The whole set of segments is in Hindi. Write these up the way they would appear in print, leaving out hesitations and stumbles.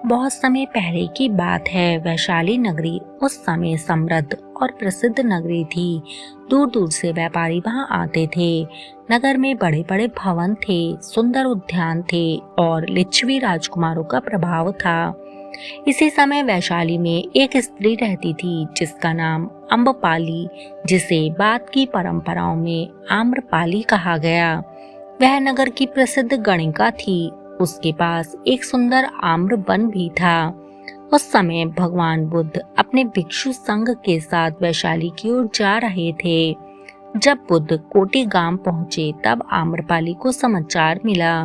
बहुत समय पहले की बात है। वैशाली नगरी उस समय समृद्ध और प्रसिद्ध नगरी थी। दूर दूर से व्यापारी वहां आते थे। नगर में बड़े बड़े भवन थे, सुंदर उद्यान थे और लिच्छवी राजकुमारों का प्रभाव था। इसी समय वैशाली में एक स्त्री रहती थी जिसका नाम अम्बपाली, जिसे बाद की परंपराओं में आम्रपाली कहा गया। वह नगर की प्रसिद्ध गणिका थी। उसके पास एक सुंदर आम्र वन भी था। उस समय भगवान बुद्ध अपने भिक्षु संघ के साथ वैशाली की ओर जा रहे थे। जब बुद्ध कोटी गांव पहुंचे तब आम्रपाली को समाचार मिला,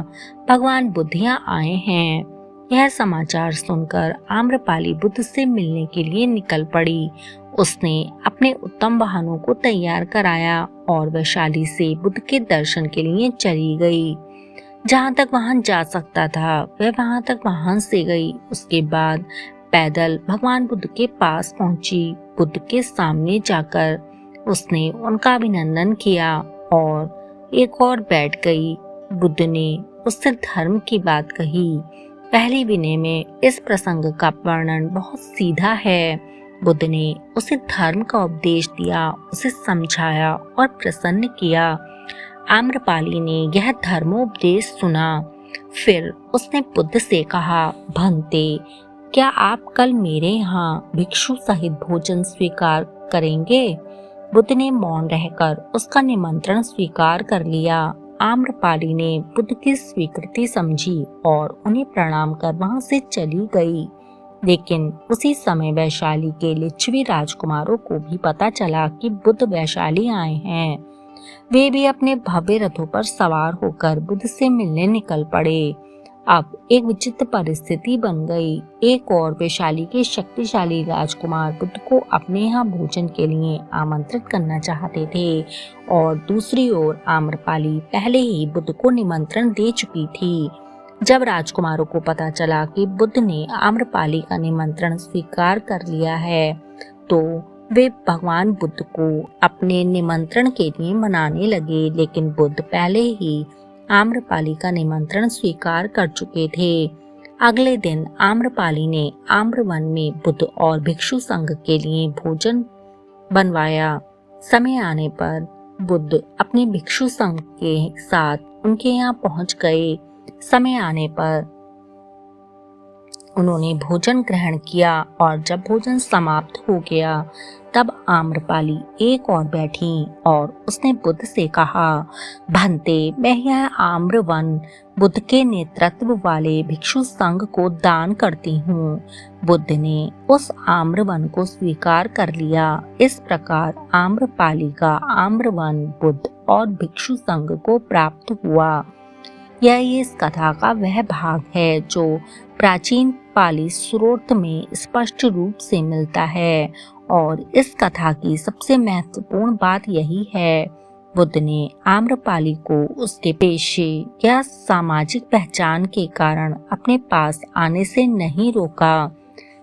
भगवान बुद्ध यहाँ आए हैं। यह समाचार सुनकर आम्रपाली बुद्ध से मिलने के लिए निकल पड़ी। उसने अपने उत्तम वाहनों को तैयार कराया और वैशाली से बुद्ध के दर्शन के लिए चली गई। जहाँ तक वाहन जा सकता था वह वहां तक वाहन से गई। उसके बाद पैदल भगवान बुद्ध के पास पहुंची। बुद्ध के सामने जाकर उसने उनका अभिनंदन किया और एक और बैठ गई। बुद्ध ने उससे धर्म की बात कही। पहले विनय में इस प्रसंग का वर्णन बहुत सीधा है। बुद्ध ने उसे धर्म का उपदेश दिया, उसे समझाया और प्रसन्न किया। आम्रपाली ने यह धर्मोपदेश सुना। फिर उसने बुद्ध से कहा, भंते, क्या आप कल मेरे यहाँ भिक्षु सहित भोजन स्वीकार करेंगे? बुद्ध ने मौन रहकर उसका निमंत्रण स्वीकार कर लिया। आम्रपाली ने बुद्ध की स्वीकृति समझी और उन्हें प्रणाम कर वहां से चली गई। लेकिन उसी समय वैशाली के लिच्छवी राजकुमारों को भी पता चला कि बुद्ध वैशाली आए हैं। वे भी अपने भव्य रथों पर सवार होकर बुद्ध से मिलने निकल पड़े। अब एक विचित्र परिस्थिति बन गई। एक और वैशाली के शक्तिशाली राजकुमार बुद्ध को अपने यहाँ भोजन के लिए आमंत्रित करना चाहते थे और दूसरी ओर आम्रपाली पहले ही बुद्ध को निमंत्रण दे चुकी थी। जब राजकुमारों को पता चला कि बुद्ध ने आम्रपाली का निमंत्रण स्वीकार कर लिया है तो वे भगवान बुद्ध को अपने निमंत्रण के लिए मनाने लगे। लेकिन बुद्ध पहले ही आम्रपाली का निमंत्रण स्वीकार कर चुके थे। अगले दिन आम्रपाली ने आम्रवन में बुद्ध और भिक्षु संघ के लिए भोजन बनवाया। समय आने पर बुद्ध अपने भिक्षु संघ के साथ उनके यहाँ पहुंच गए। समय आने पर उन्होंने भोजन ग्रहण किया और जब भोजन समाप्त हो गया तब आम्रपाली एक और बैठी और उसने बुद्ध से कहा, भंते, मैं यह आम्रवन बुद्ध के नेतृत्व वाले भिक्षु संघ को दान करती हूँ। बुद्ध ने उस आम्रवन को स्वीकार कर लिया। इस प्रकार आम्रपाली का आम्रवन बुद्ध और भिक्षु संघ को प्राप्त हुआ। यह इस कथा का वह भाग है जो प्राचीन पाली स्रोत में स्पष्ट रूप से मिलता है और इस कथा की सबसे महत्वपूर्ण बात यही है, बुद्ध ने आम्रपाली को उसके पेशे या सामाजिक पहचान के कारण अपने पास आने से नहीं रोका।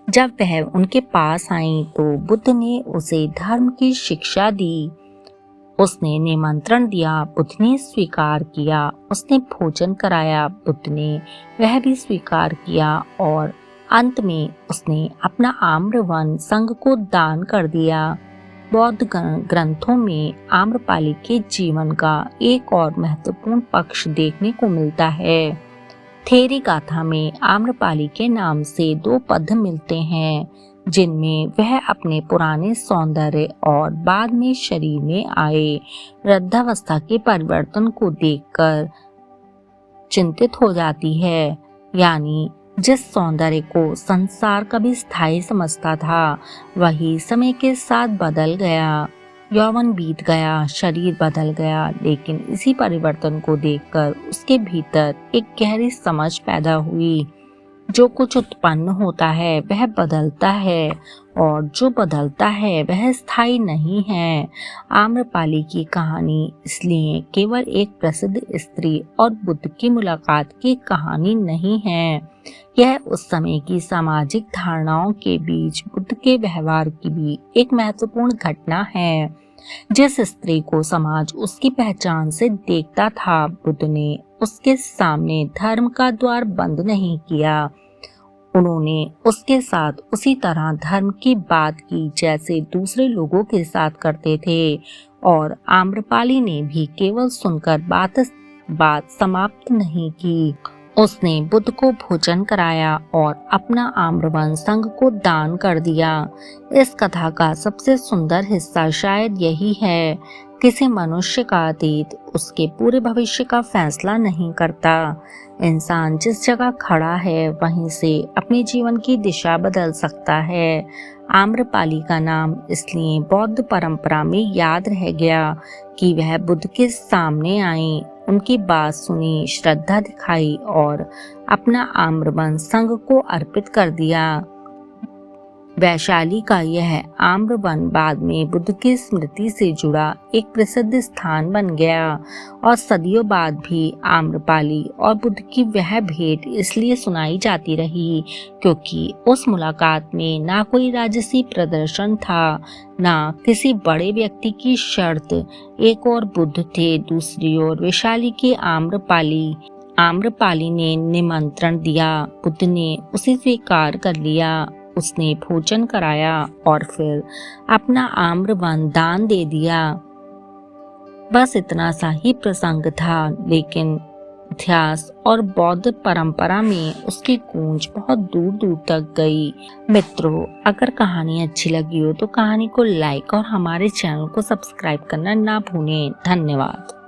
जब वह उनके पास आई तो बुद्ध ने उसे धर्म की शिक्षा दी। उसने निमंत्रण दिया, बुद्ध ने स्वीकार किया। उसने भोजन कराया, बुद्ध ने वह भी स्वीकार किया और अंत में उसने अपना आम्रवन संघ को दान कर दिया। बौद्ध ग्रंथों में आम्रपाली के जीवन का एक और महत्वपूर्ण पक्ष देखने को मिलता है। थेरी गाथा में आम्रपाली के नाम से 2 पद मिलते हैं जिनमें वह अपने पुराने सौंदर्य और बाद में शरीर में आए वृद्धावस्था के परिवर्तन को देखकर चिंतित हो जाती है। यानी जिस सौंदर्य को संसार कभी स्थायी समझता था वही समय के साथ बदल गया। यौवन बीत गया, शरीर बदल गया, लेकिन इसी परिवर्तन को देखकर उसके भीतर एक गहरी समझ पैदा हुई। जो कुछ उत्पन्न होता है वह बदलता है और जो बदलता है वह स्थायी नहीं है। आम्रपाली की कहानी इसलिए केवल एक प्रसिद्ध स्त्री और बुद्ध की मुलाकात की कहानी नहीं है। यह उस समय की सामाजिक धारणाओं के बीच बुद्ध के व्यवहार की भी एक महत्वपूर्ण घटना है। जिस स्त्री को समाज उसकी पहचान से देखता था, बुद्ध ने उसके सामने धर्म का द्वार बंद नहीं किया। उन्होंने उसके साथ उसी तरह धर्म की बात की जैसे दूसरे लोगों के साथ करते थे और आम्रपाली ने भी केवल सुनकर बात समाप्त नहीं की। उसने बुद्ध को भोजन कराया और अपना आम्रवन संघ को दान कर दिया। इस कथा का सबसे सुंदर हिस्सा शायद यही है, किसी मनुष्य का अतीत उसके पूरे भविष्य का फैसला नहीं करता। इंसान जिस जगह खड़ा है वहीं से अपने जीवन की दिशा बदल सकता है। आम्रपाली का नाम इसलिए बौद्ध परंपरा में याद रह गया कि वह बुद्ध के सामने आई, उनकी बात सुनी, श्रद्धा दिखाई और अपना आम्रवन संघ को अर्पित कर दिया। वैशाली का यह आम्रवन बाद में बुद्ध की स्मृति से जुड़ा एक प्रसिद्ध स्थान बन गया और सदियों बाद भी आम्रपाली और बुद्ध की वह भेंट इसलिए सुनाई जाती रही क्योंकि उस मुलाकात में ना कोई राजसी प्रदर्शन था, ना किसी बड़े व्यक्ति की शर्त। एक और बुद्ध थे, दूसरी ओर वैशाली के आम्रपाली ने निमंत्रण दिया, बुद्ध ने उसे स्वीकार कर लिया। उसने भोजन कराया और फिर अपना आम्रवन दान दे दिया। बस इतना सा ही प्रसंग था, लेकिन इतिहास और बौद्ध परंपरा में उसकी गूंज बहुत दूर दूर तक गई। मित्रों, अगर कहानी अच्छी लगी हो तो कहानी को लाइक और हमारे चैनल को सब्सक्राइब करना ना भूलें। धन्यवाद।